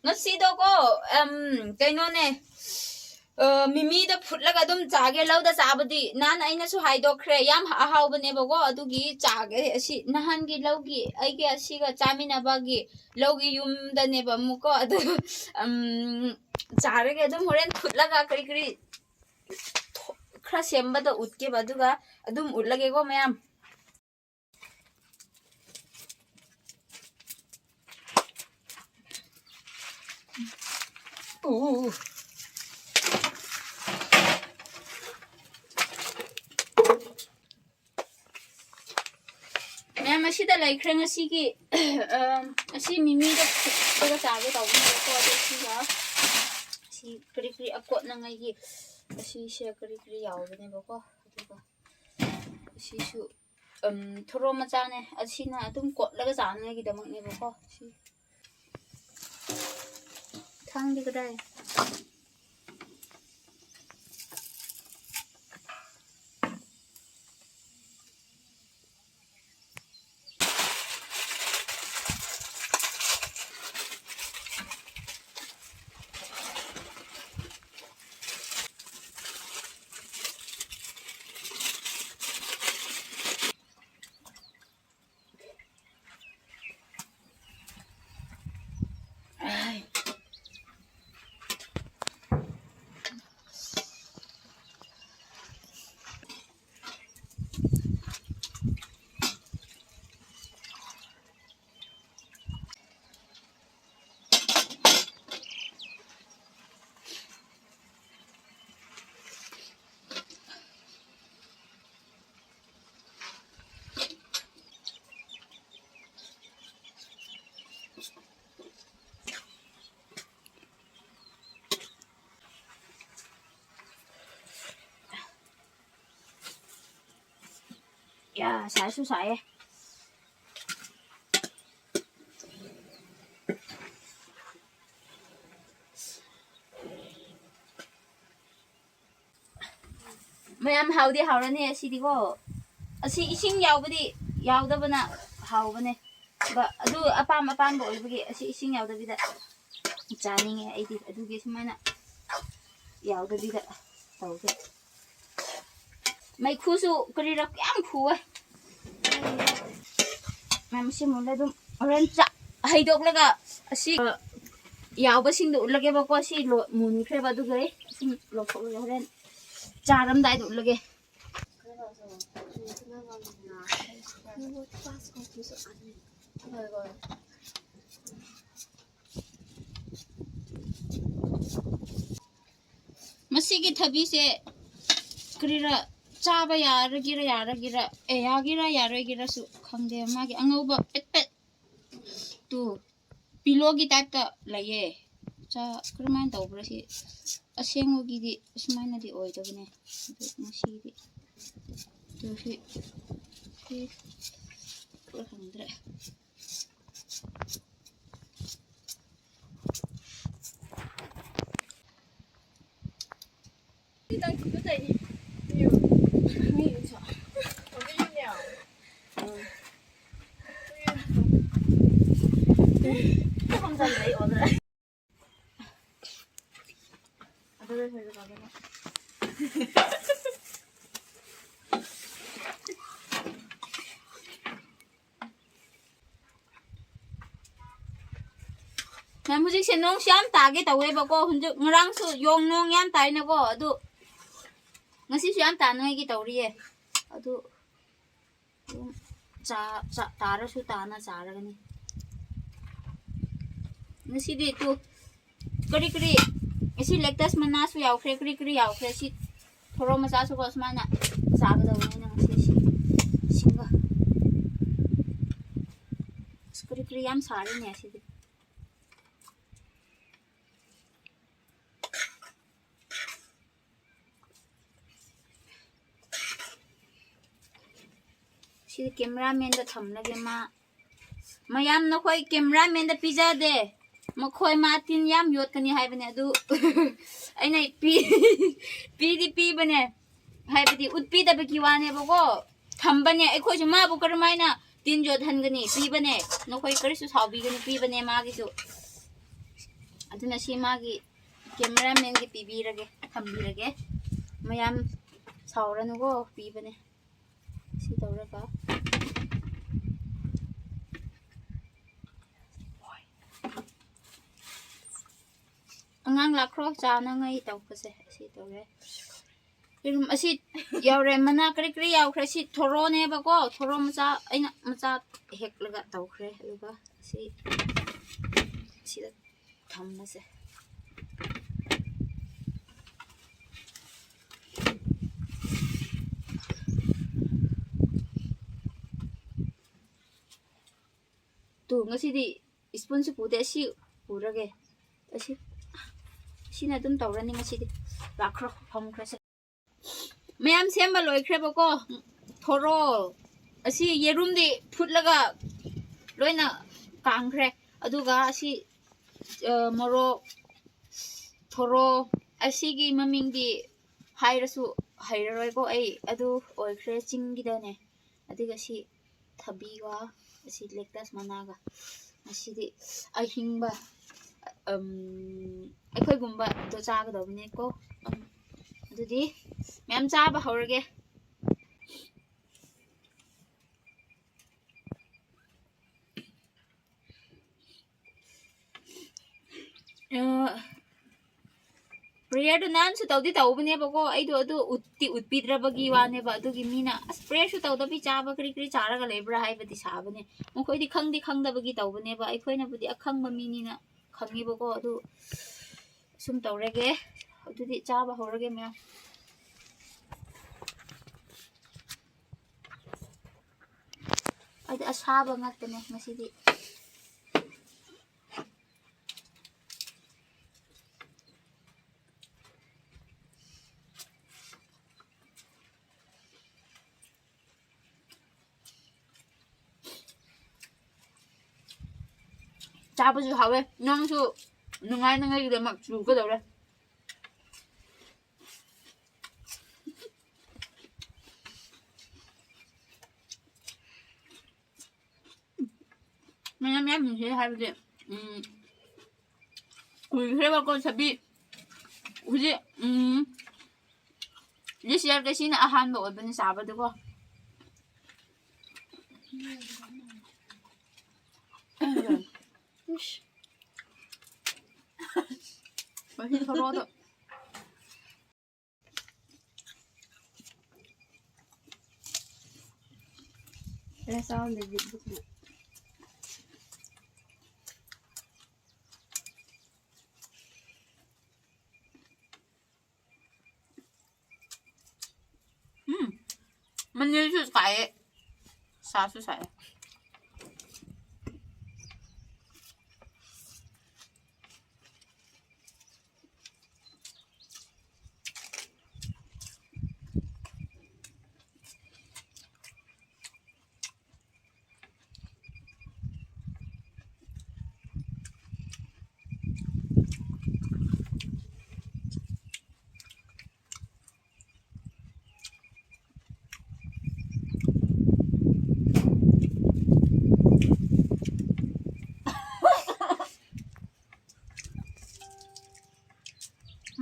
ngasido ko kainone mimida phutlaga adum chage lauda chabadi nan aina su haidokre yam ahawbane bago adugi chage asi nahan gi laugi aige asiga chamina bagi laugi yumda ne ba muko adu chare ge adum horen phutlaga kri kri khra sembada utke baduga adum utlage go mayam ma'am असीदा लाइख्रे ngasiगी asi mimi da ga chaage tawni ko asiga si kri kri akot na ngai gi asi se kri kri yawbane bako aduga si su thoro macha ne asina adum kotlaga chana gi damak ne bako si thang di kadai ya sai su sai mayam hawdi hawrane asidigo asi ising yawbadi yawdabana hawbane ba adu apam apam bo ibigi asi ising yawdabida chaninge aidi adugi sumana yawdabida tawge mai khusu karira kyam khuwa mam si mula dum oran cha haidok laga asi yawba sing do lage ba ko si lo mun khre ba du gare sim lo ko oran charam dai do lage masigi thabi se karira chaba yaragira yaragira yagira yaragira su khangde magi angauba pet pet tu pilogi type ta laye cha krman tawbra si asengogi di smaina di oidabne masi di tu si khangdre 일단 그거다 이 Nam hujik se nong siam tage tawe bako hunjuk ngrang su yong nong yam tai na ko adu ngasi siam ta noi gi tawriye adu cha cha tara su ta na cha ra ni ngasi di tu kari kari isi lectus mana su yaw kre kari kari yaw kre si thoro ma sa su ko smana cha ga daw ni na ngasi si singa kari kari yam sa ri ne si C cameraman दा थमलगे मयाम नखोय cameraman दा pizza दे मखोय मातिन याम योतकनी हाइबने अदु अइना P बने हाइबदी उत्पी दबकी वाने बगो थंबने एखोय मा बु करमाइना तीन जो धनगनी P बने नखोय करिसु सावबीगनी पी बने मागिसु ꯑꯗꯨꯅ ꯁꯤ ꯃꯥꯒꯤ ꯀꯦꯃꯦꯔꯥꯃꯦꯟꯒꯤ ꯄꯤꯕꯤꯔꯒꯦ ꯊꯝꯕꯤꯔꯒꯦ ꯃꯌꯥꯝ ꯁꯥꯎꯔꯅꯨꯀꯣ ꯄꯤꯕꯅꯦ ꯁꯤ ꯇꯧꯔꯒ ꯑꯉꯥꯡ ꯂꯥꯛꯈ꯭ꯔꯣ ꯆꯥꯅꯉꯥꯏ ꯇꯧꯕꯁꯦ ꯑꯁꯤ ꯇꯧꯔꯦ ꯌꯦꯔꯨꯝ ꯑꯁꯤ ꯌꯥꯎꯔꯦ ꯃꯅꯥ ꯀꯔꯤ ꯀꯔꯤ ꯌꯥꯎꯈ꯭ꯔꯦ ꯁꯤ ꯊꯣꯔꯣꯅꯦꯕꯀꯣ ꯊꯣꯔꯣ ꯃꯆꯥ ꯑꯩꯅ ꯃꯆꯥ ꯍꯦꯛꯂꯒ ꯇꯧꯈ꯭ꯔꯦ ꯑꯗꯨꯒ ꯁꯤ ꯁꯤꯗ ꯊꯝꯃꯁꯦ ꯇꯨ ꯉꯁꯤꯗꯤ ꯁ꯭ꯄꯨꯟꯁꯨ ꯄꯨꯗꯦ ꯑꯁꯤ ꯄꯨꯔꯒꯦ ꯑꯁꯤ ꯁꯤꯅ ꯑꯗꯨꯝ ꯇꯧꯔꯅꯤ ꯉꯁꯤꯗꯤ ꯂꯥꯛꯈ꯭ꯔꯣ ꯐꯝꯈ꯭ꯔꯁꯦ ꯃꯌꯥꯝ ꯁꯦꯝꯕ ꯂꯣꯏꯈ꯭ꯔꯦꯕꯀꯣ ꯊꯣꯔꯣ ꯑꯁꯤ ꯌꯦꯔꯨꯝꯗꯤ ꯐꯨꯠꯂꯒ ꯂꯣꯏꯅ ꯀꯥꯡꯈ꯭ꯔꯦ ꯑꯗꯨꯒ ꯑꯁꯤ ꯃꯣꯔꯣꯛ ꯊꯣꯔꯣ ꯑꯁꯤꯒꯤ ꯃꯃꯤꯡꯗꯤ ꯍꯥꯏꯔꯁꯨ ꯍꯩꯔꯔꯣꯏꯀꯣ ꯑꯩ ꯑꯗꯨ ꯑꯣꯏꯈ꯭ꯔꯦ ꯆꯤꯡꯒꯤꯗꯅꯦ ꯑꯗꯨꯒ ꯁꯤ ꯊꯕꯤꯒ ꯑꯁꯤ ꯂꯦꯛꯇꯁ ꯃꯅꯥꯒ ꯑꯁꯤꯗꯤ ꯑꯍꯤꯡꯕ ꯑꯩꯈꯣꯏꯒꯨꯝꯕꯗꯣ ꯆꯥꯒꯗꯧꯕꯅꯦꯀꯣ ꯑꯗꯨꯗꯤ ꯃꯌꯥꯝ ꯆꯥꯕ ꯍꯧꯔꯒꯦ ꯄ꯭ꯔꯦꯌꯔꯗꯨ ꯅꯍꯥꯟꯁꯨ ꯇꯧꯗꯤ ꯇꯧꯕꯅꯦꯕꯀꯣ ꯑꯩꯗꯣ ꯑꯗꯨ ꯎꯠꯄꯤꯗ꯭ꯔꯕꯒꯤ ꯋꯥꯅꯦꯕ ꯑꯗꯨꯒꯤ ꯃꯤꯅ ꯑꯁ ꯄ꯭ꯔꯦꯌꯔꯁꯨ ꯇꯧꯗꯕꯤ ꯆꯥꯕ ꯀꯔꯤ ꯀꯔꯤ ꯆꯥꯔꯒ ꯂꯩꯕ꯭ꯔꯥ ꯍꯥꯏꯕꯗꯤ ꯁꯥꯕꯅꯦ ꯃꯈꯣꯏꯗꯤ ꯈꯪꯗꯕꯒꯤ ꯇꯧꯕꯅꯦꯕ ꯑꯩꯈꯣꯏꯅꯕꯨꯗꯤ ꯑꯈꯪꯕ ꯃꯤꯅꯤꯅ ꯈꯪꯉꯦꯕꯀꯣ ꯑꯗꯨ ꯁꯨꯝ ꯇꯧꯔꯒꯦ ꯑꯗꯨꯗꯤ ꯆꯥꯕ ꯍꯧꯔꯒꯦ ꯃꯌꯥꯝ ꯑꯩꯗꯤ ꯑꯁꯥꯕ ꯉꯥꯛꯇꯅꯦ ꯉꯁꯤꯗꯤ ꯆꯥꯕꯁꯨ ꯍꯥꯎꯋꯦ ꯅꯪꯁꯨ ꯅꯨꯡꯉꯥꯏꯅꯉꯥꯏꯒꯤꯗꯃꯛ ꯆꯨꯒꯗꯧꯔꯦ ꯃꯌꯥꯝ ꯅꯨꯡꯁꯤ ꯍꯥꯏꯕꯗꯤ ꯀꯨꯏꯈ꯭ꯔꯦꯕꯀꯣ ꯁꯕꯤ ꯍꯧꯖꯤꯛ ꯗꯤꯁ ꯌꯔꯗ ꯁꯤꯅ ꯑꯍꯥꯟꯕ ꯑꯣꯏꯕꯅꯤ ꯆꯥꯕꯗꯀꯣ ꯃꯁꯤ ꯊꯣꯔꯣꯗꯣ ꯃꯅꯤꯜꯁꯨ ꯁꯥꯏꯌꯦ ꯁꯥꯁꯨ ꯁꯥꯏꯌꯦ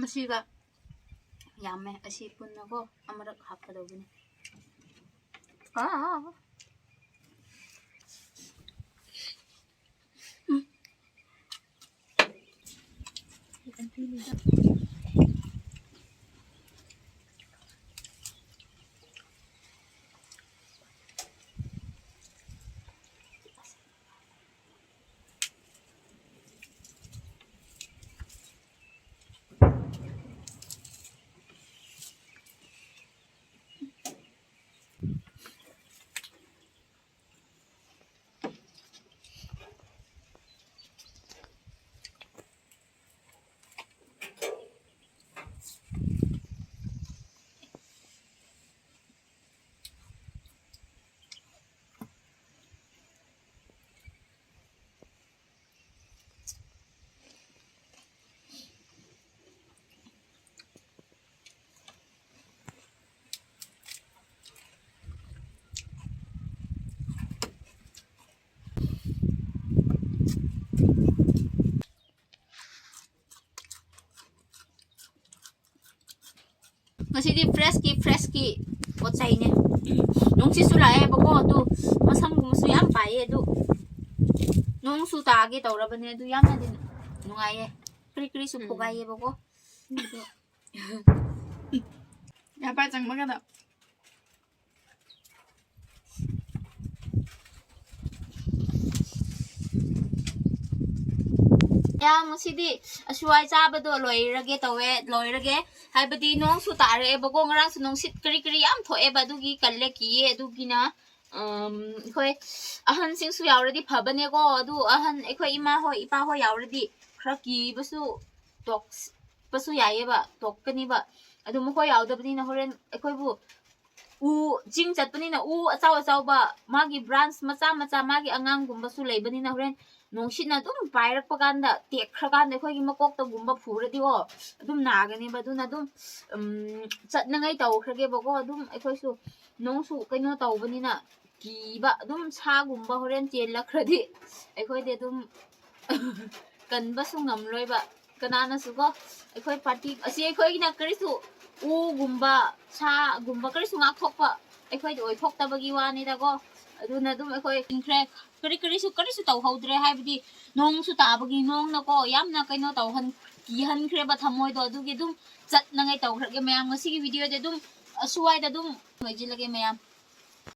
ꯃꯁꯤꯒ ꯌꯥꯝꯃꯦ ꯑꯁꯤ ꯄꯨꯟꯅꯀꯣ ꯑꯃꯔꯛ ꯍꯥꯞꯀꯗꯧꯕꯅꯤ ꯉꯁꯤꯗꯤ ꯐ꯭ꯔꯦꯁꯀꯤ ꯄꯣꯠ ꯆꯩꯅꯦ ꯅꯨꯡꯁꯤꯠꯁꯨ ꯂꯥꯛꯑꯦꯕꯀꯣ ꯑꯗꯨ ꯃꯁꯝꯒꯨꯝꯕꯁꯨ ꯌꯥꯝ ꯄꯥꯏꯌꯦ ꯑꯗꯨ ꯅꯣꯡꯁꯨ ꯇꯥꯒꯦ ꯇꯧꯔꯕꯅꯦ ꯑꯗꯨ ꯌꯥꯝꯅꯗꯤ ꯅꯨꯡꯉꯥꯏꯌꯦ ꯀꯔꯤꯁꯨ ꯐꯨꯒꯥꯏꯌꯦꯕꯀꯣ ꯌꯥꯄꯥ ꯆꯪꯕꯒꯗ ꯌꯥꯝ ꯉꯁꯤꯗꯤ ꯑꯁꯨꯋꯥꯏ ꯆꯥꯕꯗꯣ ꯂꯣꯏꯔꯒꯦ ꯍꯥꯏꯕꯗꯤ ꯅꯣꯡꯁꯨ ꯇꯥꯔꯛꯑꯦꯕꯀꯣ ꯉꯔꯥꯡꯁꯨ ꯅꯨꯡꯁꯤꯠ ꯀꯔꯤ ꯌꯥꯝ ꯊꯣꯛꯑꯦꯕ ꯑꯗꯨꯒꯤ ꯀꯜꯂꯦ ꯀꯤꯌꯦ ꯑꯗꯨꯒꯤꯅ ꯑꯩꯈꯣꯏ ꯑꯍꯟꯁꯤꯡꯁꯨ ꯌꯥꯎꯔꯗꯤ ꯐꯕꯅꯦꯀꯣ ꯑꯗꯨ ꯑꯩꯈꯣই ꯏꯃꯥ ꯍꯣꯏ ꯏꯄꯥ ꯍꯣꯏ ꯌꯥꯎꯔꯗꯤ ꯈꯔ ꯀꯤꯕꯁꯨ ꯇꯣꯛꯄꯁꯨ ꯌꯥꯏꯌꯦꯕ ꯇꯣꯛꯀꯅꯤꯕ ꯑꯗꯨ ꯃꯈꯣꯏ ꯌꯥꯎꯗꯕꯅꯤꯅ ꯍꯣꯔꯦꯟ ꯑꯩꯈꯣꯏꯕꯨ ꯆꯤꯡ ꯆꯠꯄꯅꯤꯅ ꯑꯆꯧꯕ ꯃꯥꯒꯤ ꯕ꯭ꯔꯥꯟꯁ ꯃꯆꯥ ꯃꯥꯒꯤ ꯑꯉꯥꯡꯒꯨꯝꯕꯁꯨ ꯂꯩꯕꯅꯤꯅ ꯍꯣꯔꯦꯟ ꯅꯨꯡꯁꯤꯠꯅ ꯑꯗꯨꯝ ꯄꯥꯏꯔꯛꯄ ꯀꯥꯟꯗ ꯇꯦꯛꯈ꯭ꯔꯀꯥꯟꯗ ꯑꯩꯈꯣꯏꯒꯤ ꯃꯀꯣꯛꯇꯒꯨꯝꯕ ꯐꯨꯔꯗꯤꯀꯣ ꯑꯗꯨꯝ ꯅꯥꯒꯅꯦꯕ ꯑꯗꯨꯅ ꯑꯗꯨꯝ ꯆꯠꯅꯉꯥꯏ ꯇꯧꯈ꯭ꯔꯒꯦꯕꯀꯣ ꯑꯗꯨꯝ ꯑꯩꯈꯣꯏꯁꯨ ꯅꯣꯡꯁꯨ ꯀꯩꯅꯣ ꯇꯧꯕꯅꯤꯅ ꯀꯤꯕ ꯑꯗꯨꯝ ꯁꯥꯒꯨꯝꯕ ꯍꯣꯔꯦꯟ ꯆꯦꯜꯂꯛꯈ꯭ꯔꯗꯤ ꯑꯩꯈꯣꯏꯗꯤ ꯑꯗꯨꯝ ꯀꯟꯕꯁꯨ ꯉꯝꯂꯣꯏꯕ ꯀꯅꯥꯅꯁꯨꯀꯣ ꯑꯩꯈꯣꯏ ꯄꯥꯔꯇꯤ ꯑꯁꯤ ꯑꯩꯈꯣꯏꯒꯤꯅ ꯀꯔꯤꯁꯨ ꯎꯒꯨꯝꯕ ꯁꯥꯒꯨꯝꯕ ꯀꯔꯤꯁꯨ ꯉꯥꯛꯊꯣꯛꯄ ꯑꯩꯈꯣꯏꯗ ꯑꯣꯏꯊꯣꯛꯇꯕꯒꯤ ꯋꯥꯅꯤꯗꯀꯣ ꯑꯗꯨꯅ ꯑꯗꯨꯝ ꯑꯩꯈꯣいꯏꯟꯈ꯭ꯔꯦꯀꯔꯤꯁꯨ ꯇꯧꯍꯧꯗ꯭ꯔꯦ ꯍꯥꯏꯕꯗꯤ ꯅꯣꯡꯁꯨ ꯇꯥꯕꯒꯤ ꯅꯣꯡꯅꯀꯣ ꯌꯥꯝꯅ ꯀꯩꯅꯣ ꯀꯤꯍꯟꯈ꯭ꯔꯦꯕ ꯊꯃꯣꯏꯗꯣ ꯑꯗꯨꯒꯤ ꯑꯗꯨꯝ ꯆꯠꯅꯉꯥꯏ ꯇꯧꯈ꯭ꯔꯒꯦ ꯃꯌꯥꯝ ꯉꯁꯤꯒꯤ ꯚꯤꯗꯤꯑꯣꯗꯤ ꯑꯗꯨꯝ ꯑꯁꯨꯋꯥꯏꯗ ꯑꯗꯨꯝ ꯂꯣꯏꯁꯤꯜꯂꯒꯦ ꯃꯌꯥꯝ